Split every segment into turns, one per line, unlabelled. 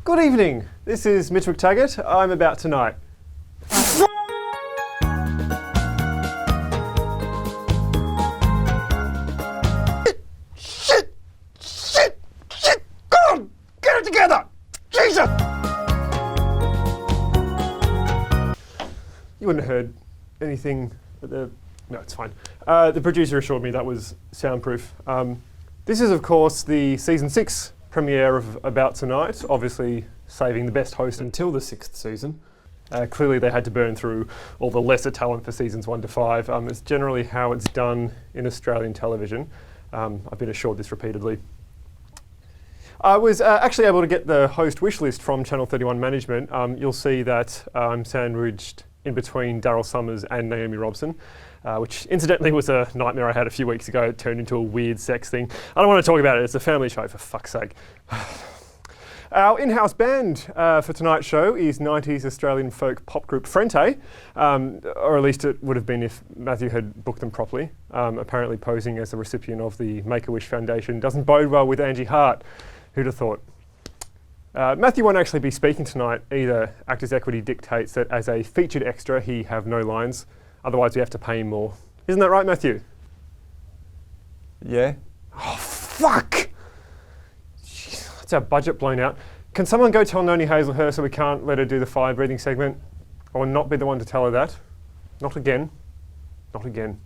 Good evening. This is Mitch McTAGGART. I'm About Tonight. Shit! Go on! Get it together! Jesus! You wouldn't have heard anything at the... No, it's fine. The producer assured me that was soundproof. This is, of course, the Season 6 premiere of About Tonight, obviously saving the best host until the 6th season. Clearly they had to burn through all the lesser talent for Seasons 1 to 5. It's generally how it's done in Australian television. I've been assured this repeatedly. I was actually able to get the host wish list from Channel 31 management. You'll see that I'm sandwiched in between Daryl Summers and Naomi Robson, which incidentally was a nightmare I had a few weeks ago. It turned into a weird sex thing. I don't want to talk about it, it's a family show, for fuck's sake. Our in-house band for tonight's show is 90s Australian folk pop group Frente, or at least it would have been if Matthew had booked them properly. Apparently posing as a recipient of the Make-A-Wish Foundation doesn't bode well with Angie Hart. Who'd have thought? Matthew won't actually be speaking tonight either. Actors Equity dictates that as a featured extra he have no lines, otherwise we have to pay him more. Isn't that right, Matthew?
Yeah.
Oh, fuck! Jeez, that's our budget blown out. Can someone go tell Noni Hazelhurst so we can't let her do the fire breathing segment? I will not be the one to tell her that. Not again. Not again.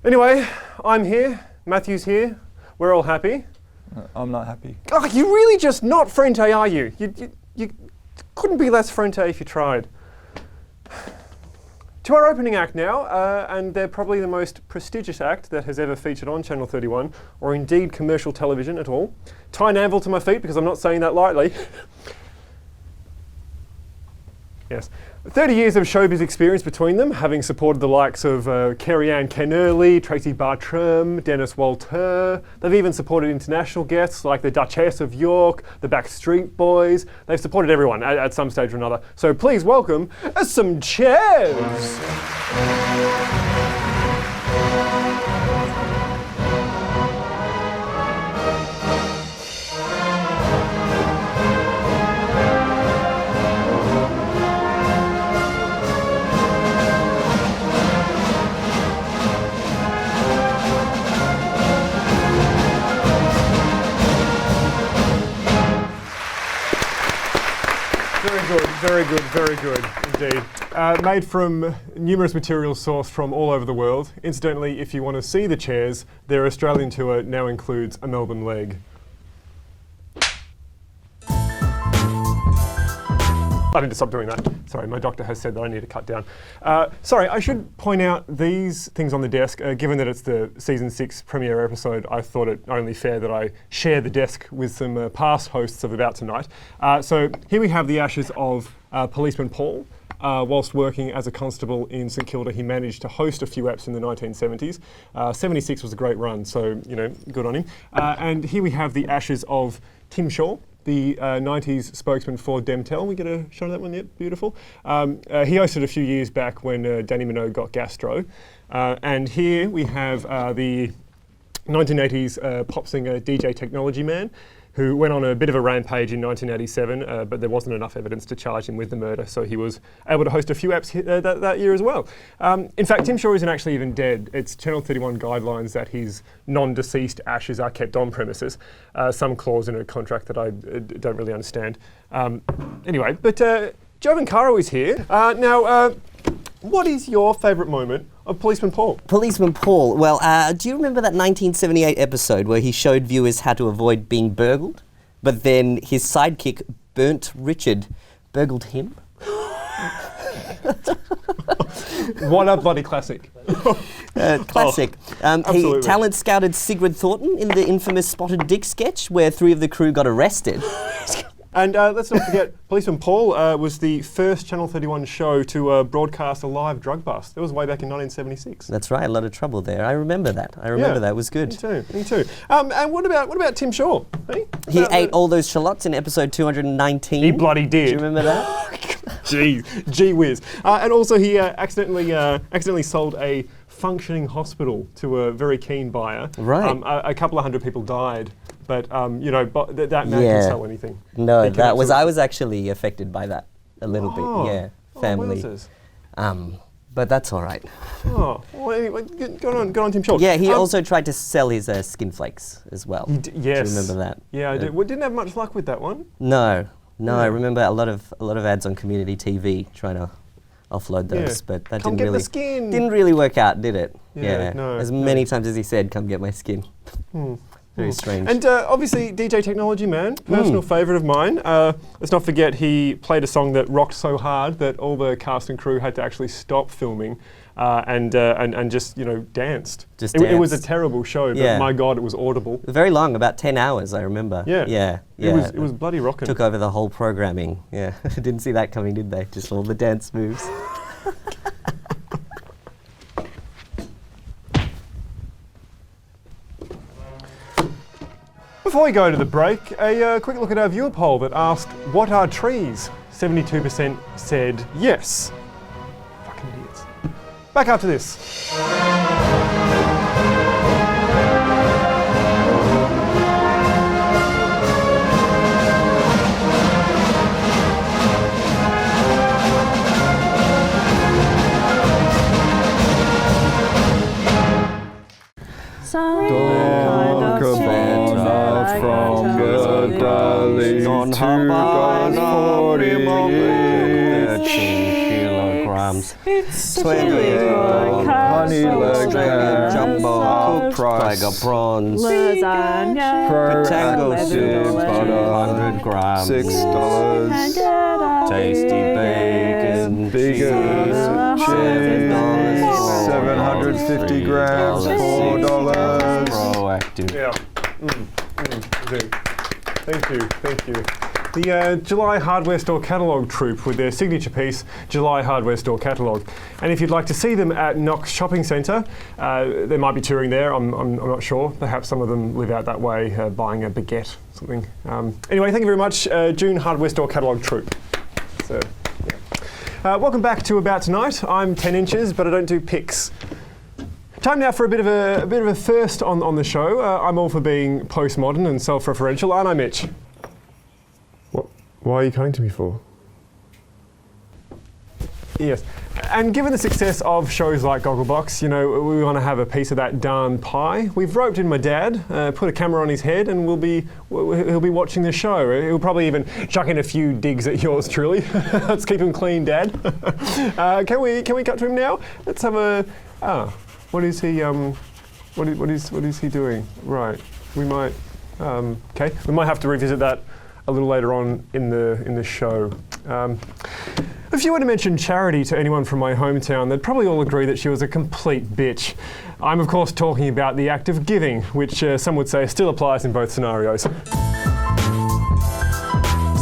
Anyway, I'm here, Matthew's here, we're all happy.
I'm not happy.
Oh, you're really just not Frente, are you? You couldn't be less Frente if you tried. To our opening act now, and they're probably the most prestigious act that has ever featured on Channel 31, or indeed commercial television at all. Tyne Anvil to my feet, because I'm not saying that lightly. Yes. 30 years of showbiz experience between them, having supported the likes of Kerry-Anne Kennerley, Tracy Bartram, Dennis Walter. They've even supported international guests like the Duchess of York, the Backstreet Boys. They've supported everyone at some stage or another. So please welcome some chairs. Very good indeed. Made from numerous materials sourced from all over the world. Incidentally, if you want to see the chairs, their Australian tour now includes a Melbourne leg. I need to stop doing that. Sorry, my doctor has said that I need to cut down. Sorry, I should point out these things on the desk. Given that it's the Season 6 premiere episode, I thought it only fair that I share the desk with some past hosts of About Tonight. So here we have the ashes of Policeman Paul. Whilst working as a constable in St Kilda, he managed to host a few EPs in the 1970s. 76 was a great run, so, you know, good on him. And here we have the ashes of Tim Shaw, the 90s spokesman for Demtel. We get a shot of that one yet? Beautiful. He hosted a few years back when Danny Minogue got gastro. And here we have the 1980s pop singer DJ Technology Man, who went on a bit of a rampage in 1987, but there wasn't enough evidence to charge him with the murder, so he was able to host a few EPs that year as well. In fact, Tim Shaw isn't actually even dead. It's Channel 31 guidelines that his non-deceased ashes are kept on premises. Some clause in a contract that I don't really understand. Anyway, but Jovan Caro is here. Now, what is your favourite moment of Policeman Paul?
Policeman Paul. Well, do you remember that 1978 episode where he showed viewers how to avoid being burgled, but then his sidekick, Burnt Richard, burgled him?
What a bloody classic.
Classic. He talent scouted Sigrid Thornton in the infamous Spotted Dick sketch where 3 of the crew got arrested.
And let's not forget, Policeman Paul was the first Channel 31 show to broadcast a live drug bust. That was way back in 1976.
That's right, a lot of trouble there. I remember that. That. It was good.
Me too. And what about Tim Shaw? Hey?
He ate all those shallots in episode 219.
He bloody did.
Do you remember that?
Gee whiz. And also he accidentally sold a functioning hospital to a very keen buyer.
Right.
A couple of hundred people died But but that man can sell anything.
No,
He can
I was
absolutely-
actually affected by that a little bit. Yeah, family.
wowzers.
But that's all right.
Oh, well, anyway, go on, Tim Shaw.
Yeah, he also tried to sell his skin flakes as well.
Yes.
Do you remember that?
Yeah, I do. We didn't have much luck with that one.
No,
Yeah.
I remember a lot of ads on community TV trying to offload those, but that
Come
didn't
get the skin.
didn't really work out, did it?
Yeah, no,
as
no.
many times as he said, "Come get my skin." Very strange.
And obviously, DJ Technology Man, personal favourite of mine. Let's not forget he played a song that rocked so hard that all the cast and crew had to actually stop filming and just danced. It was a terrible show, but my God, it was audible.
Very long, about 10 hours, I remember.
Yeah. It was bloody rocking.
Took over the whole programming. Yeah, didn't see that coming, did they? Just all the dance moves.
Before we go to the break, a quick look at our viewer poll that asked, what are trees? 72% said yes. Fucking idiots. Back after this.
Some kind of sweat
from good darling
On
to
Hawaii,
40
kilograms.
It's
20
honey leg ham,
jumbo,
cooked price,
tiger prawns,
lasagna,
potato soup,
$11.
200 grams,
$6,
tasty bacon,
vegan cheese, 750 grams, $4.
Proactive.
Yeah. Thank you. The July Hardware Store Catalogue troupe with their signature piece, July Hardware Store Catalogue. And if you'd like to see them at Knox Shopping Centre, they might be touring there, I'm not sure. Perhaps some of them live out that way, buying a baguette, something. Anyway, thank you very much, June Hardware Store Catalogue troupe. So, yeah. Welcome back to About Tonight. I'm 10 inches, but I don't do pics. Time now for a bit of a first on the show. I'm all for being postmodern and self-referential, aren't I, Mitch? What? Why are you coming to me for? Yes. And given the success of shows like Gogglebox, we want to have a piece of that darn pie. We've roped in my dad, put a camera on his head, and he'll be watching the show. He'll probably even chuck in a few digs at yours truly. Let's keep him clean, Dad. Can we cut to him now? Let's have a. What is he? What is he doing? Right. We might. Okay. We might have to revisit that a little later on in the show. If you were to mention charity to anyone from my hometown, they'd probably all agree that she was a complete bitch. I'm of course talking about the act of giving, which some would say still applies in both scenarios.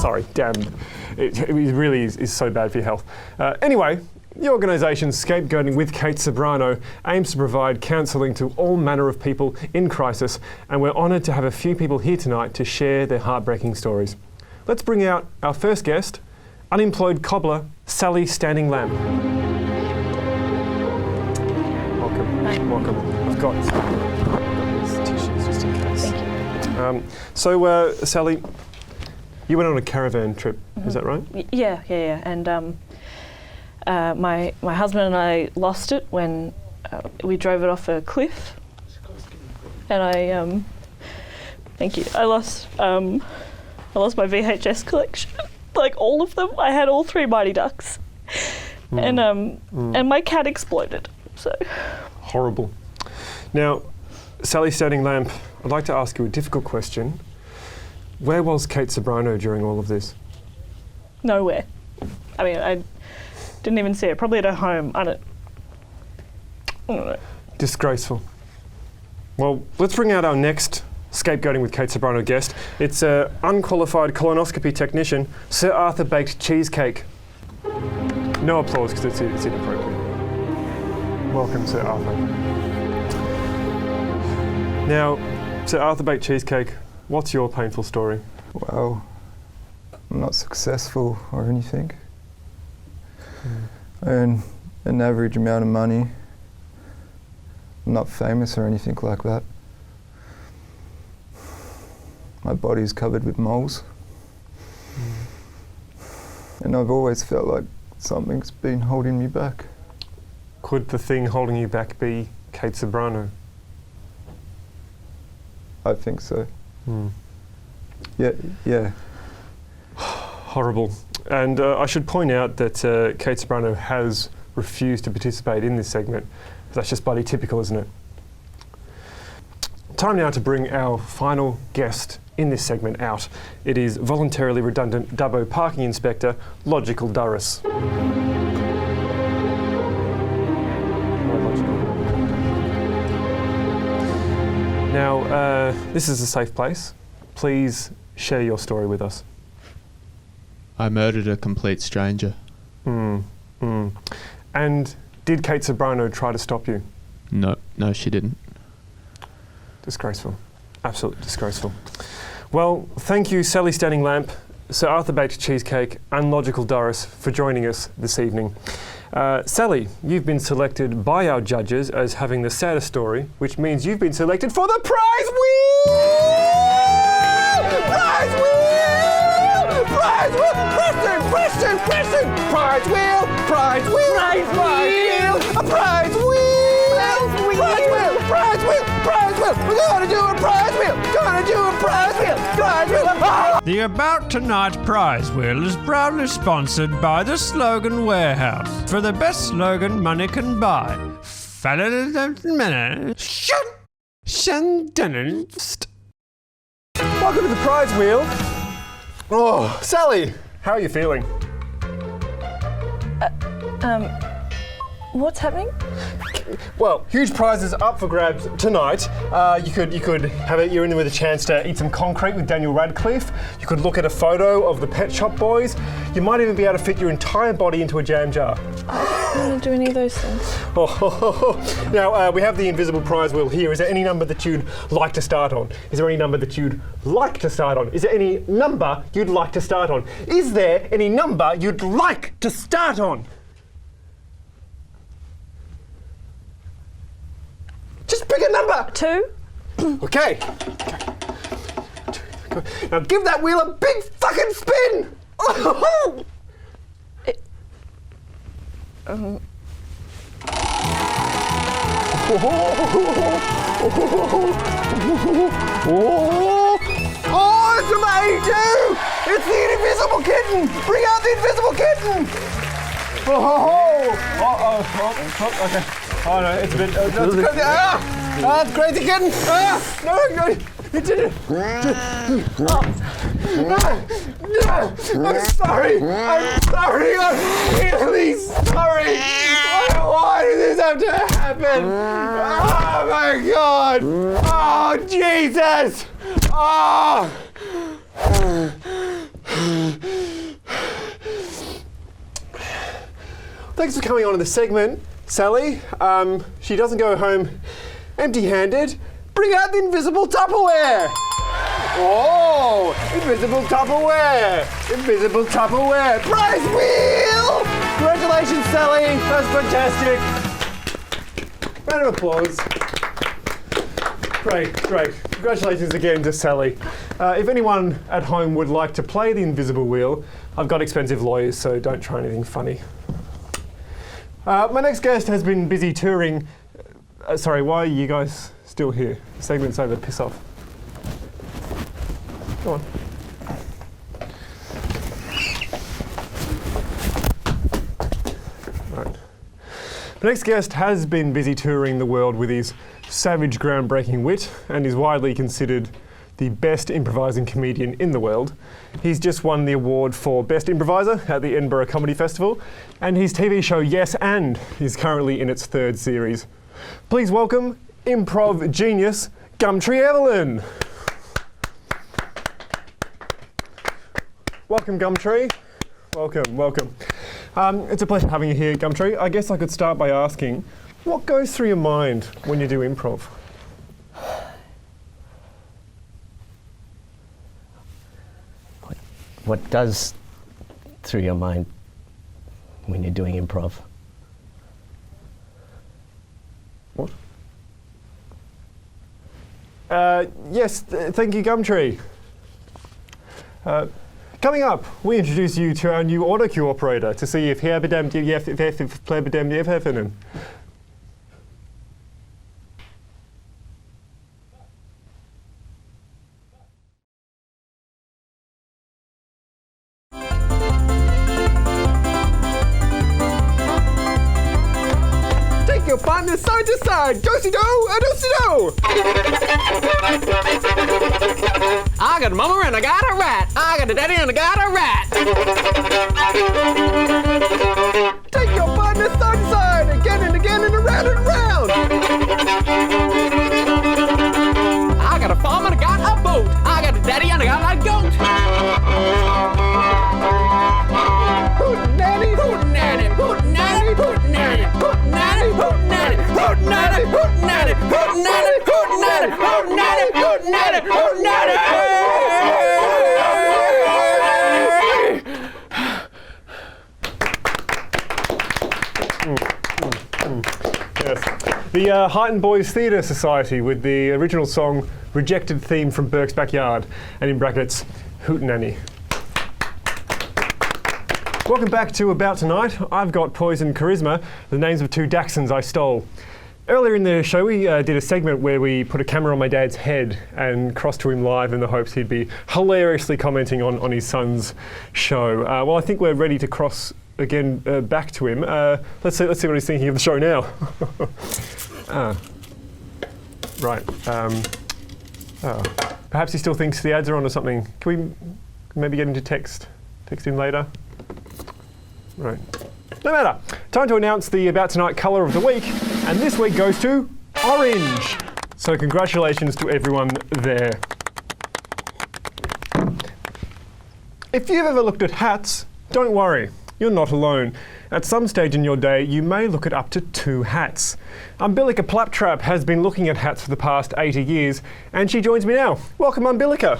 Sorry, damn. It really is so bad for your health. Anyway, the organisation Scapegoating with Kate Sobrano aims to provide counselling to all manner of people in crisis, and we're honoured to have a few people here tonight to share their heartbreaking stories. Let's bring out our first guest, unemployed cobbler Sally Standing Lamp. Welcome. I've got these tissues just in case.
Thank you.
So, Sally, you went on a caravan trip, is that right?
Yeah. And my husband and I lost it when we drove it off a cliff. And I thank you. I lost my VHS collection, like all of them. I had all 3 Mighty Ducks, and my cat exploded. So
horrible. Now, Sally Standing Lamp, I'd like to ask you a difficult question. Where was Kate Sobrano during all of this?
nowhere. I mean, I didn't even see it. Probably at her home. I don't know.
Disgraceful. Well, let's bring out our next Scapegoating with Kate Sobrano guest. It's an unqualified colonoscopy technician, Sir Arthur Baked Cheesecake. No applause because it's inappropriate. Welcome, Sir Arthur. Now, Sir Arthur Baked Cheesecake, what's your painful story?
Well, I'm not successful or anything. I earn an average amount of money. I'm not famous or anything like that. my body's covered with moles. And I've always felt like something's been holding me back.
Could the thing holding you back be Kate Sobrano?
I think so.
Hmm.
Yeah.
Horrible. And I should point out that Kate Sobrano has refused to participate in this segment. That's just bloody typical, isn't it? Time now to bring our final guest in this segment out. It is voluntarily redundant Dubbo parking inspector, Logical Durris. Now, this is a safe place. Please share your story with us.
I murdered a complete stranger.
And did Kate Sobrano try to stop you?
No, she didn't.
Disgraceful. Absolutely disgraceful. Well, thank you, Sally Standing Lamp, Sir Arthur Baked Cheesecake, and Logical Durris for joining us this evening. Sally, you've been selected by our judges as having the saddest story, which means you've been selected for the prize wheel! Prize wheel! Prize wheel! Preston! Prize wheel! Prize wheel! Prize wheel! A prize wheel! Prize wheel! We're gonna do a prize wheel! Prize wheel! Ah!
The About Tonight prize wheel is proudly sponsored by the Slogan Warehouse for the best slogan money can buy.
Welcome to the prize wheel. Oh, Sally, how are you feeling?
What's happening?
Well, huge prizes up for grabs tonight. You could have it. You're in there with a chance to eat some concrete with Daniel Radcliffe. You could look at a photo of the Pet Shop Boys. You might even be able to fit your entire body into a jam jar.
I don't want to do any of those things.
Now, we have the invisible prize wheel here. Is there any number that you'd like to start on? Is there any number that you'd like to start on? Is there any number you'd like to start on? Is there any number you'd like to start on? Just pick a number.
2.
Okay. Now give that wheel a big fucking spin. Oh, it's amazing! It's the invisible kitten! Bring out the invisible kitten! Okay. Oh no, it's a bit. That's crazy. It's crazy kitten! No, it didn't. I'm sorry. I'm really sorry. Why did this have to happen? Oh my God! Oh Jesus! Oh! Thanks for coming on to the segment, Sally. She doesn't go home empty-handed. Bring out the invisible Tupperware! Oh! Invisible Tupperware! Invisible Tupperware! Prize wheel! Congratulations, Sally! That's fantastic! Round of applause. Great. Congratulations again to Sally. If anyone at home would like to play the invisible wheel, I've got expensive lawyers, so don't try anything funny. My next guest has been busy touring. Sorry, why are you guys still here? The segment's over, piss off. Go on. Right. The next guest has been busy touring the world with his savage, groundbreaking wit and is widely considered the best improvising comedian in the world. He's just won the award for Best Improviser at the Edinburgh Comedy Festival, and his TV show Yes and is currently in its 3rd series. Please welcome improv genius Gumtree Evelyn. Welcome, Gumtree. Welcome. It's a pleasure having you here, Gumtree. I guess I could start by asking, what goes through your mind when you do improv?
What does through your mind when you're doing improv?
What? Yes, thank you, Gumtree. Coming up, we introduce you to our new autocue operator to see if happening. Take your partner side to side, do-si-do, do-si-do.
I got a mama and I got a rat. I got a daddy and I got a rat.
Take your partner side to side, again and again and around and around.
I got a farm and I got a boat. I got a daddy and I got a goat.
Hootenanny,
Hootenanny, hootenanny, hootenanny, hootenanny, hootenanny, hootenanny, hootenanny, hootenanny, hootenanny, hootenanny, hootenanny, hootenanny.
Yes. The Heighton Boys Theatre Society with the original song Rejected theme from Burke's Backyard, and in brackets, Hootenanny. Welcome back to About Tonight. I've got Poison Charisma, the names of two Dachshunds I stole. Earlier in the show, we did a segment where we put a camera on my dad's head and crossed to him live in the hopes he'd be hilariously commenting on his son's show. Well, I think we're ready to cross again back to him. Let's see what he's thinking of the show now. Right. Perhaps he still thinks the ads are on or something. Can we maybe get him to text him later? Right. No matter. Time to announce the About Tonight colour of the week, and this week goes to orange. So congratulations to everyone there. If you've ever looked at hats, don't worry. You're not alone. At some stage in your day, you may look at up to 2 hats. Umbilica Plaptrap has been looking at hats for the past 80 years, and she joins me now. Welcome, Umbilica.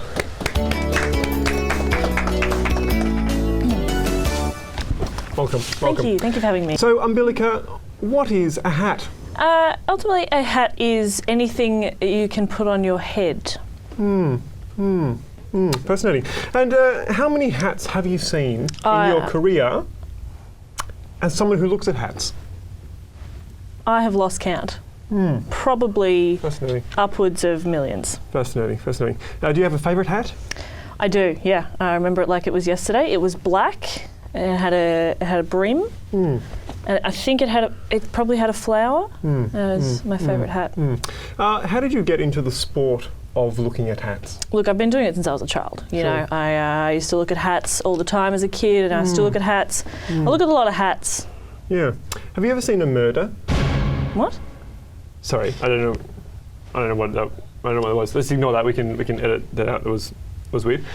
Welcome.
Thank you for having me.
So, Umbilica, what is a hat?
Ultimately, a hat is anything you can put on your head.
Fascinating. And how many hats have you seen in your career as someone who looks at hats?
I have lost count. Probably upwards of millions.
Fascinating. Do you have a favourite hat?
I do, yeah. I remember it like it was yesterday. It was black. It had a brim, and I think it probably had a flower. It was my favourite hat.
How did you get into the sport of looking at hats?
Look, I've been doing it since I was a child. You know, I used to look at hats all the time as a kid, and I still look at hats. I look at a lot of hats.
Yeah. Have you ever seen a murder?
What?
Sorry, I don't know what it was. Let's ignore that. We can edit that out. It was weird.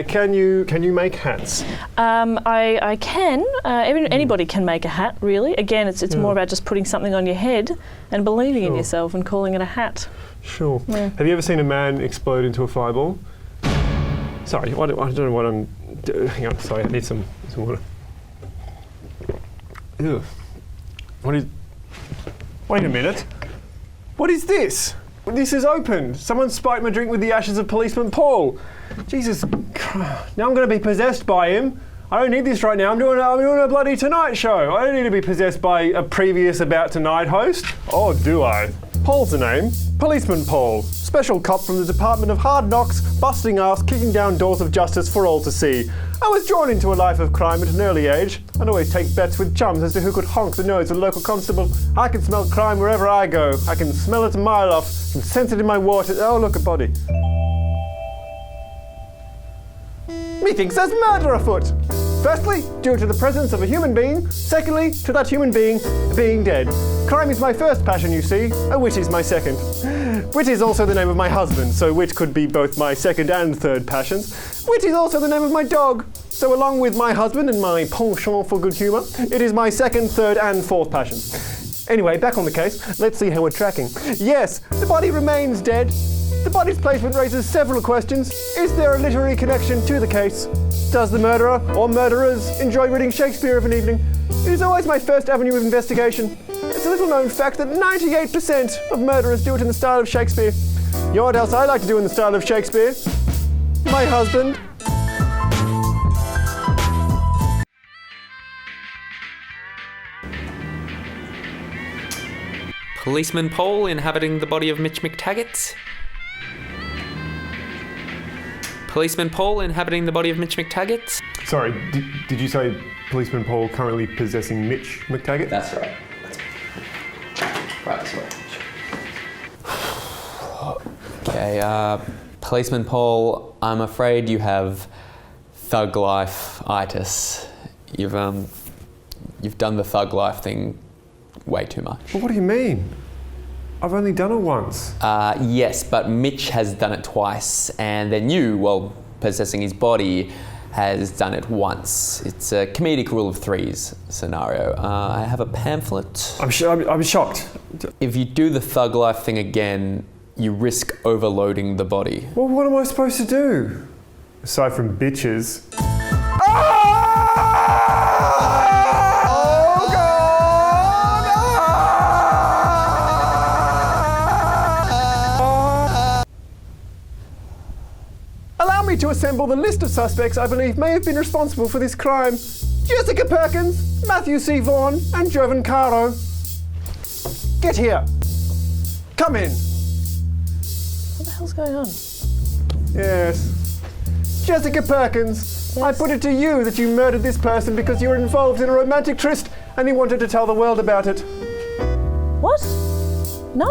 Can you make hats?
I can. Anybody can make a hat, really. Again, it's more about just putting something on your head and believing in yourself and calling it a hat.
Sure.
Yeah.
Have you ever seen a man explode into a fireball? Sorry, I don't know what I'm doing. Hang on, sorry, I need some water. Ew. Wait a minute. What is this? This is opened. Someone spiked my drink with the ashes of Policeman Paul. Jesus, now I'm going to be possessed by him. I don't need this right now. I'm doing a bloody Tonight show. I don't need to be possessed by a previous About Tonight host. Or do I? Paul's the name. Policeman Paul. Special cop from the Department of Hard Knocks, busting ass, kicking down doors of justice for all to see. I was drawn into a life of crime at an early age. I'd always take bets with chums as to who could honk the nose of a local constable. I can smell crime wherever I go. I can smell it a mile off and sense it in my water. Oh, look, a body. Methinks there's murder afoot. Firstly, due to the presence of a human being. Secondly, to that human being being dead. Crime is my first passion, you see. A wit is my second. Wit is also the name of my husband, so wit could be both my second and third passions. Wit is also the name of my dog. So along with my husband and my penchant for good humour, it is my second, third and fourth passion. Anyway, back on the case. Let's see how we're tracking. Yes, the body remains dead. The body's placement raises several questions. Is there a literary connection to the case? Does the murderer or murderers enjoy reading Shakespeare of an evening? It is always my first avenue of investigation. It's a little known fact that 98% of murderers do it in the style of Shakespeare. You know what else I like to do in the style of Shakespeare? My husband.
Policeman Paul inhabiting the body of Mitch McTaggart. Policeman Paul inhabiting the body of Mitch McTaggart.
Sorry, did you say Policeman Paul currently possessing Mitch McTaggart?
That's right. Right this way. Okay, Policeman Paul, I'm afraid you have thug life-itis. You've done the thug life thing way too much.
Well, what do you mean? I've only done it once.
Yes, but Mitch has done it twice, and then you, well, possessing his body, has done it once. It's a comedic rule of threes scenario. I have a pamphlet.
I'm shocked.
If you do the thug life thing again, you risk overloading the body.
Well, what am I supposed to do? Aside from bitches. Allow me to assemble the list of suspects I believe may have been responsible for this crime. Jessica Perkins, Matthew C. Vaughan, and Jovan Caro. Get here. Come in.
What the hell's going on?
Yes. Jessica Perkins,
Yes.
I put it to you that you murdered this person because you were involved in a romantic tryst and you wanted to tell the world about it.
What? No,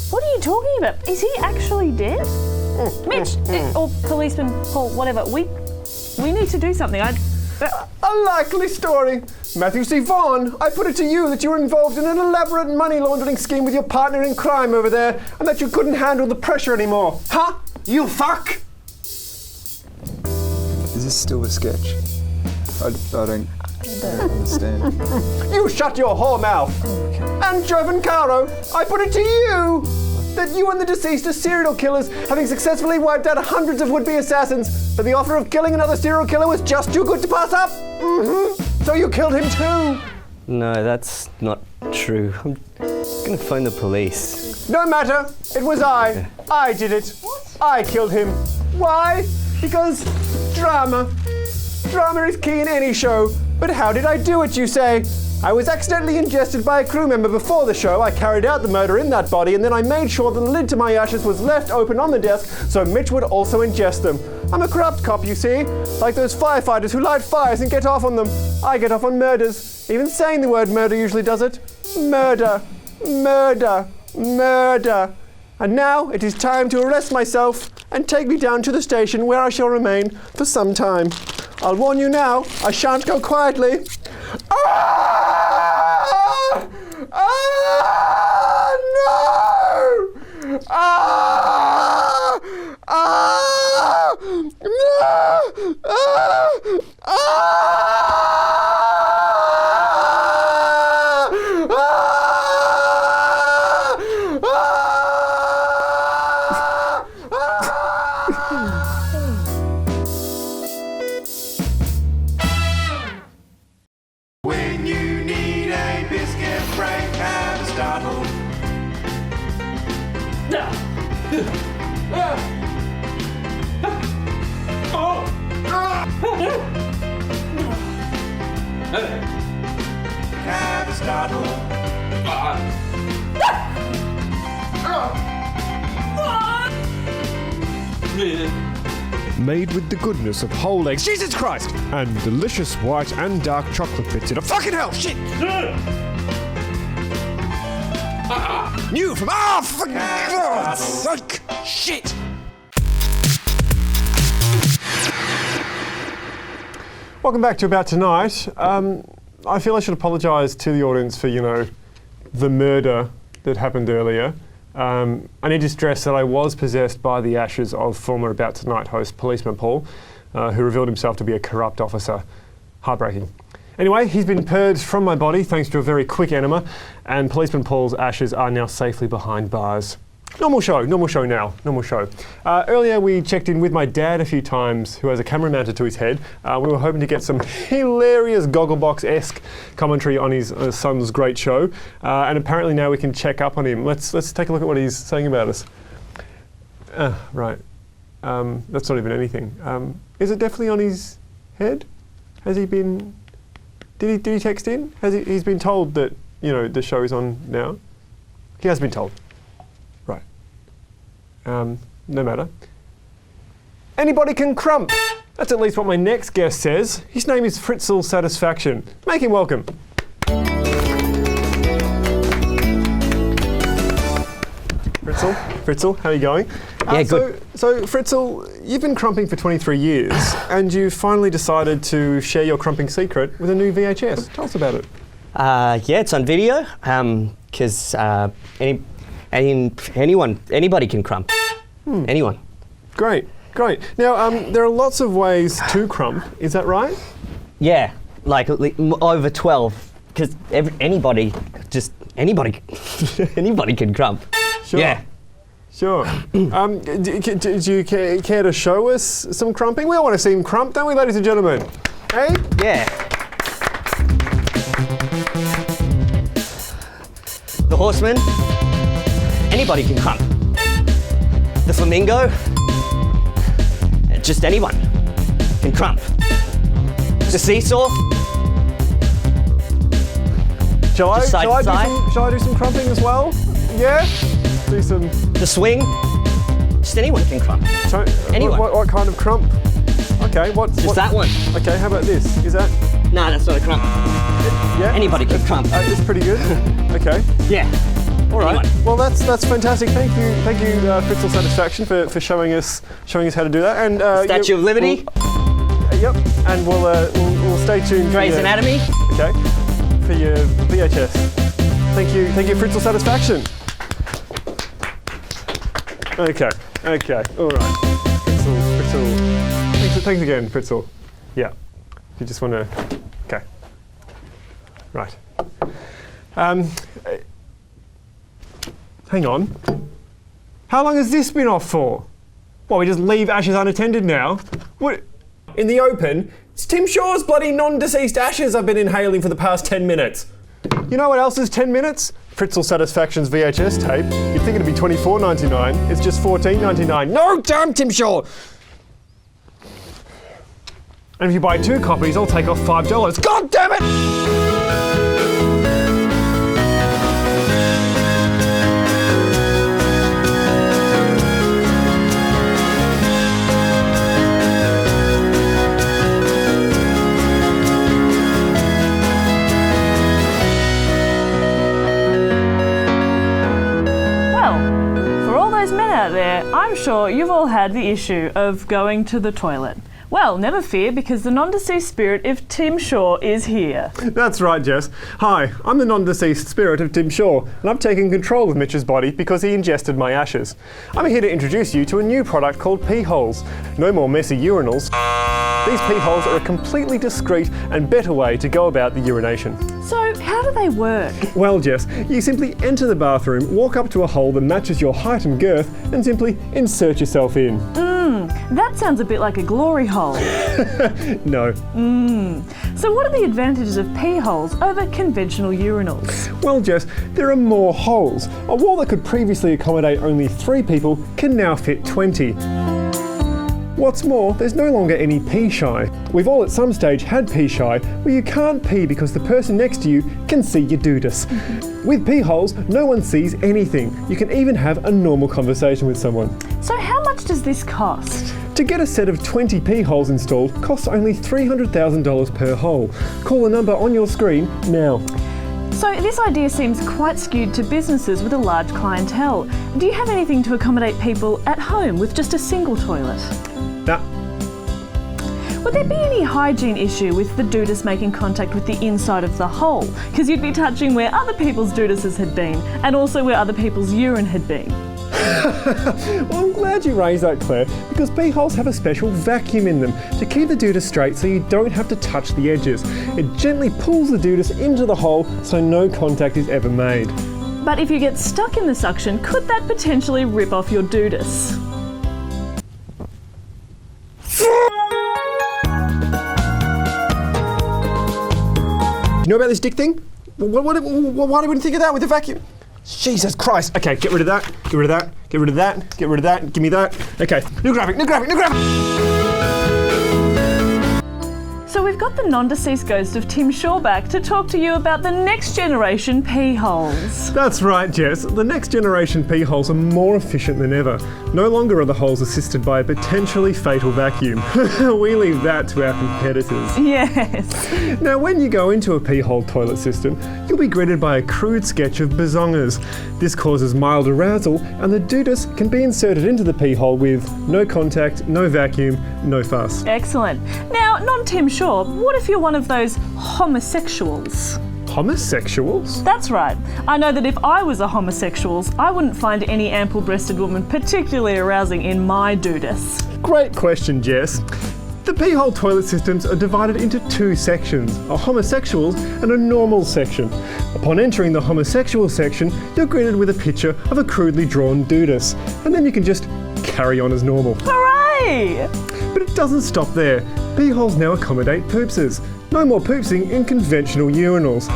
what are you talking about? Is he actually dead? Mitch, or Policeman Paul, whatever, we need to do something.
A likely story. Matthew C. Vaughan, I put it to you that you were involved in an elaborate money laundering scheme with your partner in crime over there and that you couldn't handle the pressure anymore. Huh? You fuck?
Is this still a sketch? I don't understand.
You shut your whore mouth. And Jovan Caro, I put it to you that you and the deceased are serial killers, having successfully wiped out hundreds of would-be assassins, but the offer of killing another serial killer was just too good to pass up. So you killed him too.
No, that's not true. I'm gonna phone the police.
No matter, it was I. I did it. What? I killed him. Why? Because drama. Drama is key in any show. But how did I do it, you say? I was accidentally ingested by a crew member before the show. I carried out the murder in that body, and then I made sure the lid to my ashes was left open on the desk so Mitch would also ingest them. I'm a corrupt cop, you see. Like those firefighters who light fires and get off on them. I get off on murders. Even saying the word murder usually does it. Murder. Murder. Murder. And now it is time to arrest myself and take me down to the station where I shall remain for some time. I'll warn you now, I shan't go quietly. Ah! Ah! No! Ah! Ah! No! Ah! Ah! When you need a biscuit break, have a startle. Have a startle. Made with the goodness of whole eggs, Jesus Christ, and delicious white and dark chocolate bits in a fucking hell, shit! New from fuck, shit! Welcome back to About Tonight. I feel I should apologise to the audience for, the murder that happened earlier. I need to stress that I was possessed by the ashes of former About Tonight host Policeman Paul, who revealed himself to be a corrupt officer. Heartbreaking. Anyway, he's been purged from my body thanks to a very quick enema, and Policeman Paul's ashes are now safely behind bars. Normal show now. Earlier we checked in with my dad a few times, who has a camera mounted to his head. We were hoping to get some hilarious Gogglebox-esque commentary on his son's great show, and apparently now we can check up on him. Let's take a look at what he's saying about us. Right. That's not even anything. Is it definitely on his head? Has he been? Did he text in? He's been told that the show is on now? He has been told. Right. No matter. Anybody can crump. That's at least what my next guest says. His name is Fritzl Satisfaction. Make him welcome. Fritzl, how are you going?
Yeah, good.
So Fritzl, you've been crumping for 23 years, and you finally decided to share your crumping secret with a new VHS. Tell us about it.
Yeah, it's on video, because anybody can crump. Anyone.
Great. Now, there are lots of ways to crump, is that right?
Yeah, like over 12, because anybody can crump.
Sure.
Yeah.
Sure. Do you care to show us some crumping? We all want to see him crump, don't we, ladies and gentlemen? Hey?
Yeah. The horseman, anybody can crump. The flamingo, just anyone can crump. The seesaw.
Shall I do some crumping as well? Yeah? Do some...
The swing, just anyone can crump. Anyone.
What kind of crump? Okay,
Just that one.
Okay, how about this? Is that...
Nah, that's not a crump.
Yeah?
Anybody can crump.
It's pretty good. Okay.
Yeah.
All right.
Anyone.
Well, that's fantastic. Thank you, Fritzl Satisfaction for showing us how to do that. And
Statue of Liberty.
Yep. And we'll stay tuned.
Grey's Anatomy.
Okay. For your VHS. Thank you, Fritzl Satisfaction. Okay. All right. Fritzl. Thanks again, Fritzl. Yeah. You just want to. Okay. Right. Hang on. How long has this been off for? Well, we just leave ashes unattended now? What? In the open? It's Tim Shaw's bloody non-deceased ashes I've been inhaling for the past 10 minutes. You know what else is 10 minutes? Fritzl Satisfaction's VHS tape. You'd think it'd be $24.99. It's just $14.99. No, damn Tim Shaw! And if you buy 2 copies, I'll take off $5. God damn it!
There, I'm sure you've all had the issue of going to the toilet. Well, never fear, because the non-deceased spirit of Tim Shaw is here.
That's right, Jess. Hi, I'm the non-deceased spirit of Tim Shaw, and I've taken control of Mitch's body because he ingested my ashes. I'm here to introduce you to a new product called pee holes. No more messy urinals. These pee holes are a completely discreet and better way to go about the urination.
So, how do they work?
Well, Jess, you simply enter the bathroom, walk up to a hole that matches your height and girth, and simply insert yourself in.
That sounds a bit like a glory hole.
No.
So what are the advantages of pee holes over conventional urinals?
Well, Jess, there are more holes. A wall that could previously accommodate only 3 people can now fit 20. What's more, there's no longer any pee shy. We've all at some stage had pee shy, where you can't pee because the person next to you can see your doodus. With pee holes, no one sees anything. You can even have a normal conversation with someone.
So how much does this cost?
To get a set of 20 pee holes installed costs only $300,000 per hole. Call the number on your screen now.
So this idea seems quite skewed to businesses with a large clientele. Do you have anything to accommodate people at home with just a single toilet?
Nah.
Would there be any hygiene issue with the doodus making contact with the inside of the hole? Because you'd be touching where other people's dooduses had been, and also where other people's urine had been.
Well, I'm glad you raised that, Claire, because pee holes have a special vacuum in them to keep the doodus straight so you don't have to touch the edges. It gently pulls the doodus into the hole so no contact is ever made.
But if you get stuck in the suction, could that potentially rip off your doodus?
You know about this dick thing? Why did we think of that with the vacuum? Jesus Christ. Okay, get rid of that, get rid of that, get rid of that, get rid of that, give me that. Okay, new graphic.
So we've we've got the non-deceased ghost of Tim Shaw back to talk to you about the next generation pee holes.
That's right, Jess. The next generation pee holes are more efficient than ever. No longer are the holes assisted by a potentially fatal vacuum. We leave that to our competitors.
Yes.
Now, when you go into a pee hole toilet system, you'll be greeted by a crude sketch of bazongas. This causes mild arousal, and the dudus can be inserted into the pee hole with no contact, no vacuum, no fuss.
Excellent. Now, non-Tim Shaw, what if you're one of those homosexuals?
Homosexuals?
That's right. I know that if I was a homosexual, I wouldn't find any ample-breasted woman particularly arousing in my dudus.
Great question, Jess. The pee hole toilet systems are divided into two sections, a homosexuals and a normal section. Upon entering the homosexual section, you're greeted with a picture of a crudely drawn dudus, and then you can just carry on as normal.
Hooray!
But it doesn't stop there. Pee holes now accommodate poopsers. No more poopsing in conventional urinals.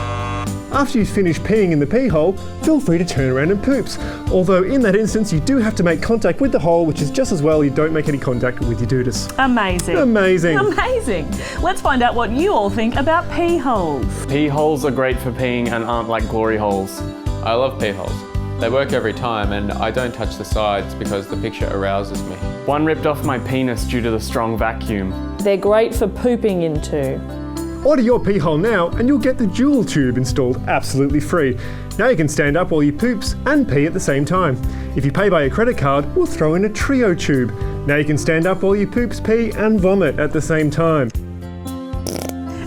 After you finish peeing in the pee hole, feel free to turn around and poops. Although in that instance, you do have to make contact with the hole, which is just as well you don't make any contact with your dudus.
Amazing.
Amazing.
Amazing. Let's find out what you all think about pee holes.
Pee holes are great for peeing and aren't like glory holes.
I love pee holes. They work every time, and I don't touch the sides because the picture arouses me.
One ripped off my penis due to the strong vacuum.
They're great for pooping into.
Order your pee hole now and you'll get the dual tube installed absolutely free. Now you can stand up while you poops and pee at the same time. If you pay by your credit card, we'll throw in a trio tube. Now you can stand up while you poops, pee and vomit at the same time.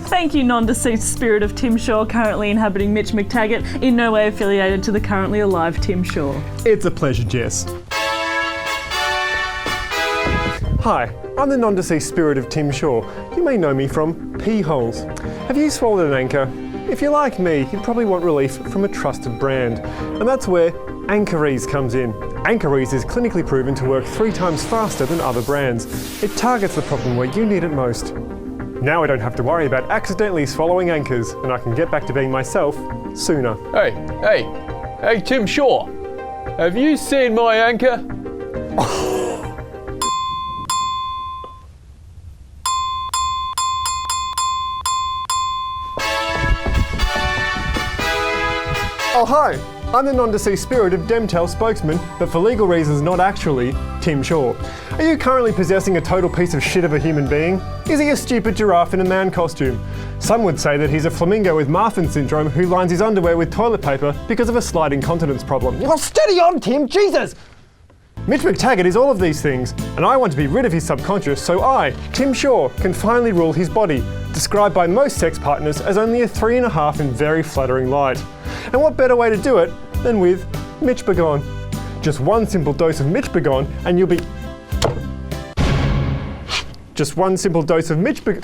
Thank you, non-deceased spirit of Tim Shaw, currently inhabiting Mitch McTaggart, in no way affiliated to the currently alive Tim Shaw.
It's a pleasure, Jess. Hi, I'm the non-deceased spirit of Tim Shaw. You may know me from pee holes. Have you swallowed an anchor? If you're like me, you'd probably want relief from a trusted brand. And that's where Anchorese comes in. Anchorese is clinically proven to work 3 times faster than other brands. It targets the problem where you need it most. Now I don't have to worry about accidentally swallowing anchors, and I can get back to being myself sooner.
Hey, Tim Shaw, have you seen my anchor?
Oh hi, I'm the non-deceased spirit of Demtel spokesman, but for legal reasons not actually, Tim Shaw. Are you currently possessing a total piece of shit of a human being? Is he a stupid giraffe in a man costume? Some would say that he's a flamingo with Marfan syndrome who lines his underwear with toilet paper because of a slight incontinence problem. Oh, steady on, Tim, Jesus! Mitch McTaggart is all of these things, and I want to be rid of his subconscious so I, Tim Shaw, can finally rule his body, described by most sex partners as only a 3.5 in very flattering light. And what better way to do it than with Mitch Begone? Just one simple dose of Mitch Begone and you'll be... Just one simple dose of Mitch Begone...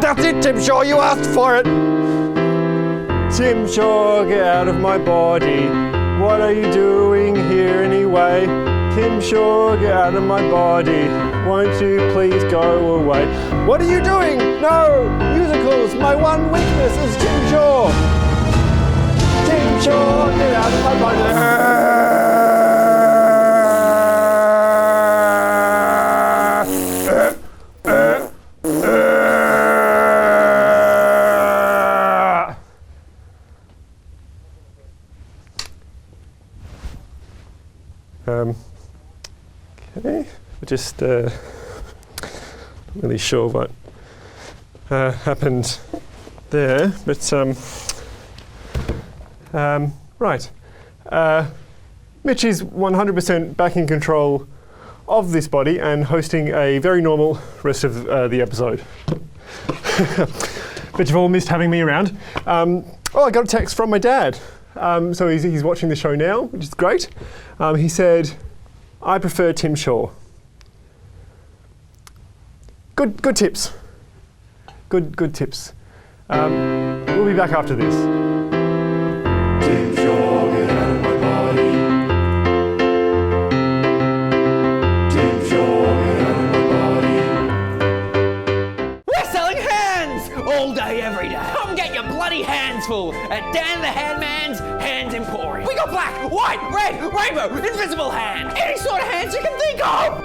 That's it, Tim Shaw, you asked for it! Tim Shaw, get out of my body. What are you doing here anyway? Tim Shaw, get out of my body. Won't you please go away? What are you doing? No! Musicals! My one weakness is Tim Shaw! Tim Shaw, get out of my body! Okay, just not really sure what happened there, but right. Mitch is 100% back in control of this body and hosting a very normal rest of the episode. But you've all missed having me around. I got a text from my dad. So he's watching the show now, which is great. He said, I prefer Tim Shaw. Good tips. Good tips. We'll be back after this. Tim Shaw, get out of my body.
Dan the Handman's Hands Emporium. We got black, white, red, rainbow, invisible hand. Any sort of hands you can think of.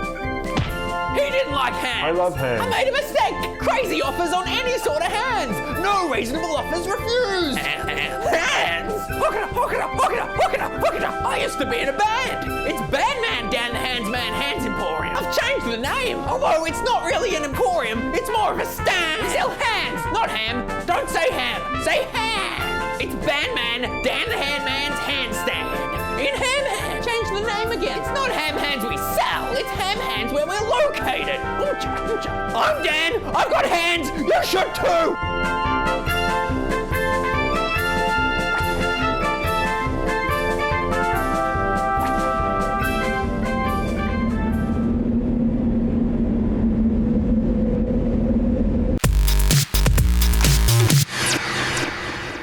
He didn't like hands.
I love hands.
I made a mistake. Crazy offers on any sort of hands. No reasonable offers refused. Hands. Hook it up, hook it up, hook it up, hook it up, hook it up. I used to be in a band. It's Bandman Dan the Handsman Hands Emporium. I've changed the name. Although it's not really an emporium, it's more of a stand. We sell hands, not ham. Don't say ham, say ham. It's Bandman Dan the Handman's Handstand. In Ham Hands. Change the name again. It's not Ham Hands we sell. It's Ham Hands where we're located. I'm Dan. I've got hands. You should too.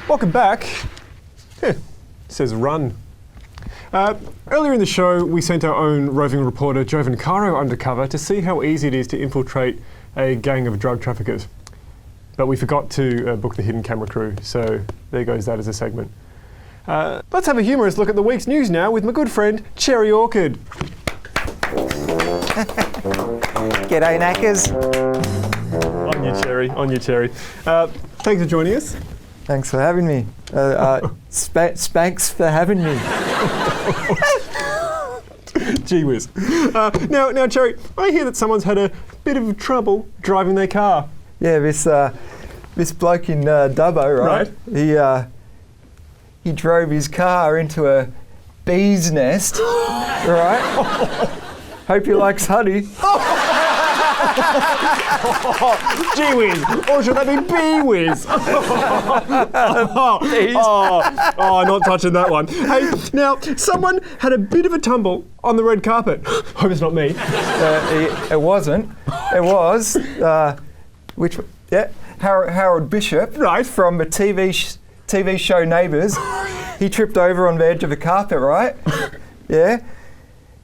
Welcome back. It says run. Earlier in the show, we sent our own roving reporter, Jovan Caro, undercover to see how easy it is to infiltrate a gang of drug traffickers. But we forgot to book the hidden camera crew, so there goes that as a segment. Let's have a humorous look at the week's news now with my good friend, Cherry Orchid.
G'day, knackers.
On you, Cherry, on you, Cherry. Thanks for joining us.
Thanks for having me. Spanks for having me.
Gee whiz. Now, Cherry, I hear that someone's had a bit of trouble driving their car.
Yeah, this bloke in Dubbo, right? He drove his car into a bee's nest, right? Hope he likes honey.
Gee whiz, or should that be bee whiz? Not touching that one. Hey, now, someone had a bit of a tumble on the red carpet. Hope it's not me.
It wasn't. It was, Harold Bishop,
right,
from the TV show Neighbours. He tripped over on the edge of the carpet, right? Yeah.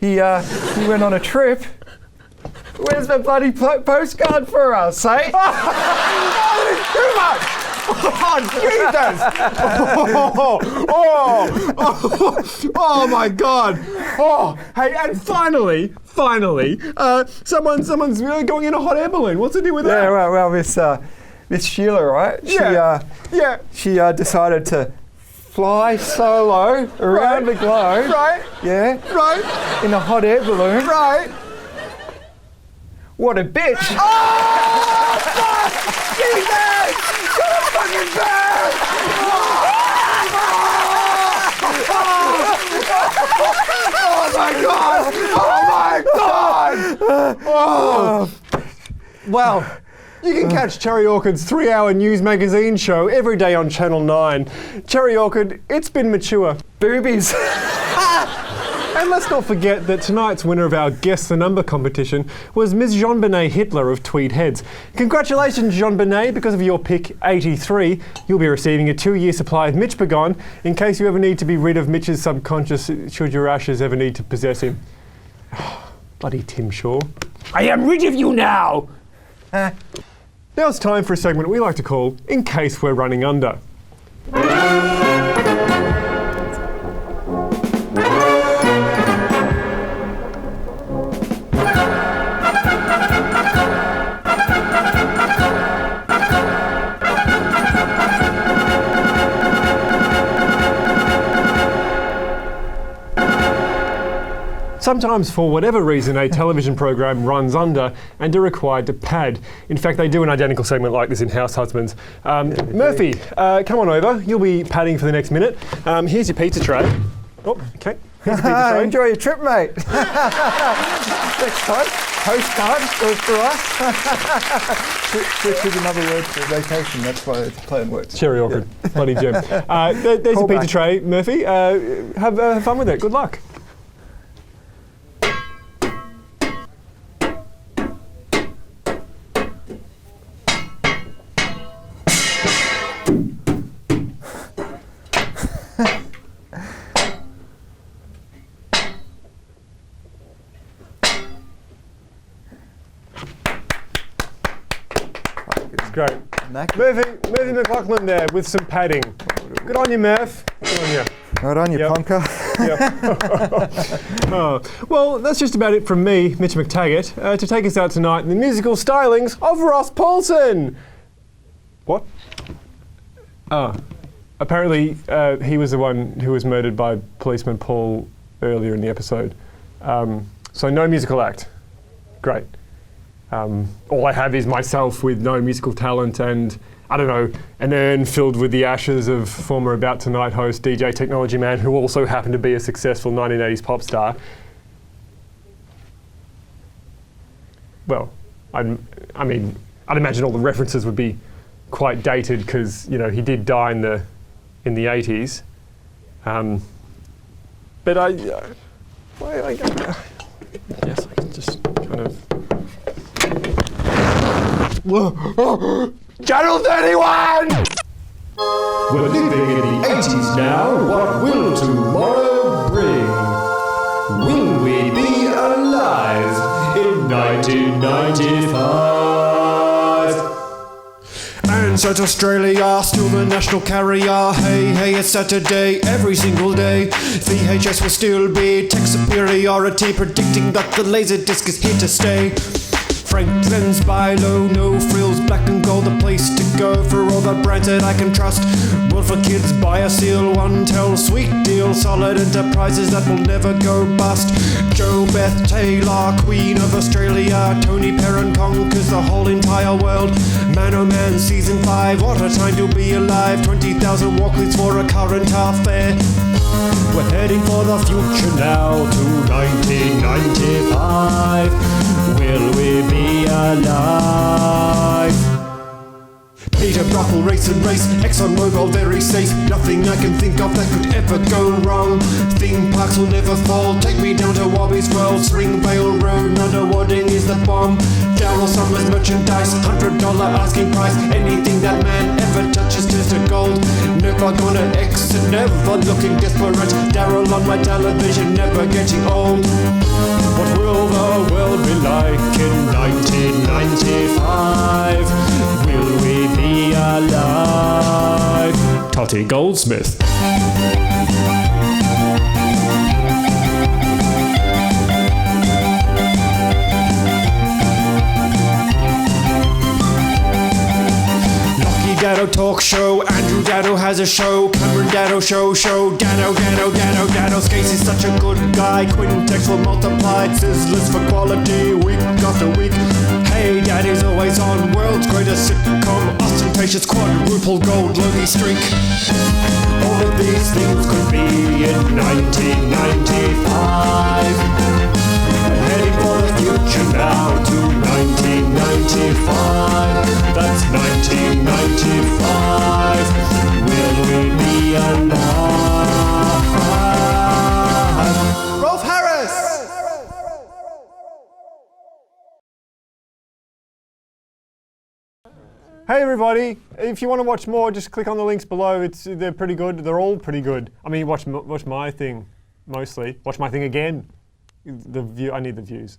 He went on a trip. Where's the bloody postcard for us, eh?
Too much! Oh, Jesus! Oh my God! Oh, hey, and finally, someone's going in a hot air balloon. What's the deal with that?
Yeah, well, Miss Sheila, right? She decided to fly solo around the globe.
Right.
Yeah.
Right.
In a hot air balloon.
Right.
What a bitch!
Oh, fuck! Jesus! What a fucking bird! Oh my God! Oh my God! Oh. Well, you can catch Cherry Orchid's 3-hour news magazine show every day on Channel 9. Cherry Orchid, it's been mature.
Boobies.
And let's not forget that tonight's winner of our Guess the Number competition was Ms. Jean-Benet Hitler of Tweed Heads. Congratulations, Jean-Benet, because of your pick 83, you'll be receiving a 2-year supply of Mitch McTAGGART in case you ever need to be rid of Mitch's subconscious should your ashes ever need to possess him. Bloody Tim Shaw. I am rid of you now! Now it's time for a segment we like to call In Case We're Running Under. Sometimes, for whatever reason, a television program runs under and are required to pad. In fact, they do an identical segment like this in House Husbands. Murphy, come on over. You'll be padding for the next minute. Here's your pizza tray. Oh, okay. Here's your pizza tray.
Enjoy your trip, mate. Next time, postcard for us. Switch with another word for vacation. That's why it's play on words.
Cherry Orchid. Yeah. Bloody gem. There's your pizza tray, Murphy. Have fun with it. Good luck. Great. Moving McLaughlin there with some padding. Good on you, Murph. Good on you.
Right on, you punker.
Well, that's just about it from me, Mitch McTaggart, to take us out tonight in the musical stylings of Ross Paulson. What? Apparently he was the one who was murdered by policeman Paul earlier in the episode. So no musical act. Great. All I have is myself with no musical talent and, I don't know, an urn filled with the ashes of former About Tonight host DJ Technology Man who also happened to be a successful 1980s pop star. Well, I mean, I'd imagine all the references would be quite dated because, you know, he did die in the 80s. But I guess I can just kind of... Channel 31!
We're living in the 80s now. What will tomorrow bring? Will we be alive in 1995? And South Australia, still the national carrier. Hey, hey, it's Saturday, every single day. VHS will still be tech superiority, predicting that the Laserdisc is here to stay. Franklin's buy low, no frills, black and gold, the place to go for all the brands that I can trust. World for Kids, buy a seal, one tell, sweet deal, solid enterprises that will never go bust. Jo Beth Taylor, Queen of Australia, Tony Perrin conquers the whole entire world. Man oh man, season 5, what a time to be alive. 20,000 walkleys for a current affair. We're heading for the future now to 1995. Will we be alive? Peter Brock will race and race, ExxonMobil very safe. Nothing I can think of that could ever go wrong. Theme parks will never fall, take me down to Wobby's World. Springvale Road, underwadding is the bomb. Daryl Summers merchandise, $100 asking price. Anything that man ever touches turns to gold. Never gonna exit, never looking desperate. Daryl on my television, never getting old. What will the world be like in 1995? Will we be alive? Totty Goldsmith. Dado talk show, Andrew Dado has a show, Cameron Dado show, Dado, Skates is such a good guy, Quintex will multiply, Sizzlers for quality, week after week. Hey Daddy's always on, world's greatest sitcom, ostentatious quadruple gold Logie streak. All of these things could be in 1995. Heading for the future now to 1995. That's 1995. Will we be alive? Rolf Harris!
Hey everybody! If you want to watch more, just click on the links below. They're pretty good. They're all pretty good. I mean, watch my thing mostly. Watch my thing again. I need the views.